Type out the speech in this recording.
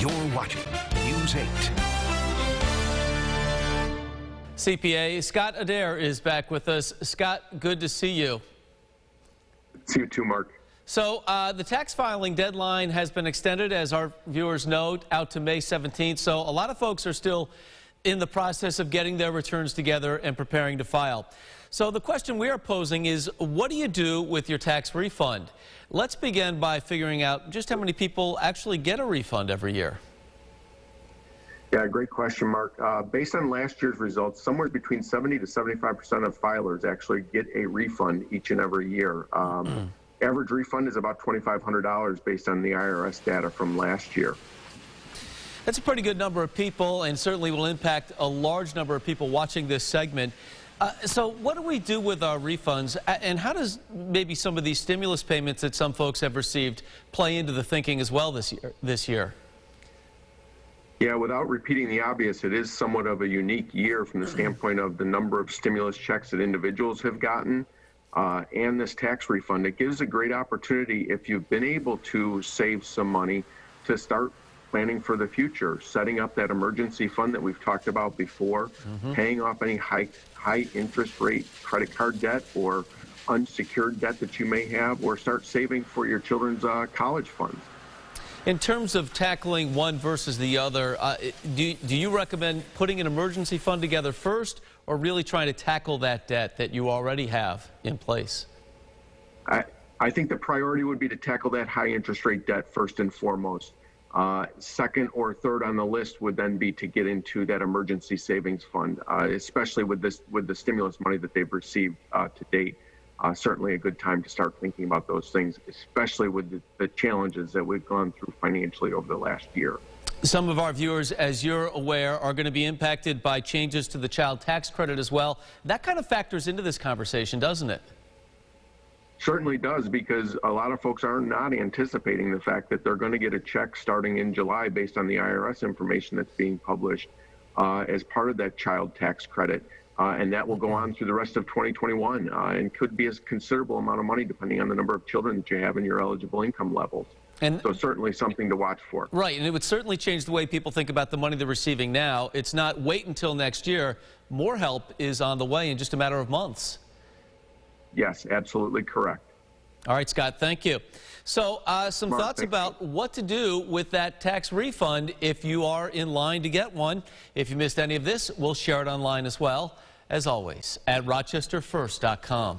You're watching News 8. CPA Scott Adair is back with us. Scott, good to see you. See you too, Mark. So the tax filing deadline has been extended, as our viewers know, out to May 17th. So a lot of folks are still in the process of getting their returns together and preparing to file. So the question we are posing is, what do you do with your tax refund? Let's begin by figuring out just how many people actually get a refund every year. Yeah, great question, Mark. Based on last year's results, somewhere between 70 to 75% of filers actually get a refund each and every year. Average refund is about $2,500 based on the IRS data from last year. That's a pretty good number of people, and certainly will impact a large number of people watching this segment. So what do we do with our refunds, and how does maybe some of these stimulus payments that some folks have received play into the thinking as well this year? Yeah, without repeating the obvious, it is somewhat of a unique year from the standpoint of the number of stimulus checks that individuals have gotten and this tax refund. It gives a great opportunity, if you've been able to save some money, to start planning for the future, setting up that emergency fund that we've talked about before, paying off any high interest rate credit card debt or unsecured debt that you may have, or start saving for your children's college funds. In terms of tackling one versus the other, do you recommend putting an emergency fund together first, or really trying to tackle that debt that you already have in place? I think the priority would be to tackle that high interest rate debt first and foremost. Second or third on the list would then be to get into that emergency savings fund, especially with the stimulus money that they've received to date. Certainly a good time to start thinking about those things, especially with the challenges that we've gone through financially over the last year. Some of our viewers, as you're aware, are going to be impacted by changes to the child tax credit as well. That kind of factors into this conversation, doesn't it? Certainly does, because a lot of folks are not anticipating the fact that they're going to get a check starting in July based on the IRS information that's being published as part of that child tax credit. And that will go on through the rest of 2021 and could be a considerable amount of money depending on the number of children that you have and your eligible income levels. And so certainly something to watch for. Right, and it would certainly change the way people think about the money they're receiving now. It's not wait until next year. More help is on the way in just a matter of months. Yes, absolutely correct. All right, Scott, thank you. So some thoughts about what to do with that tax refund if you are in line to get one. If you missed any of this, we'll share it online as well, as always, at rochesterfirst.com.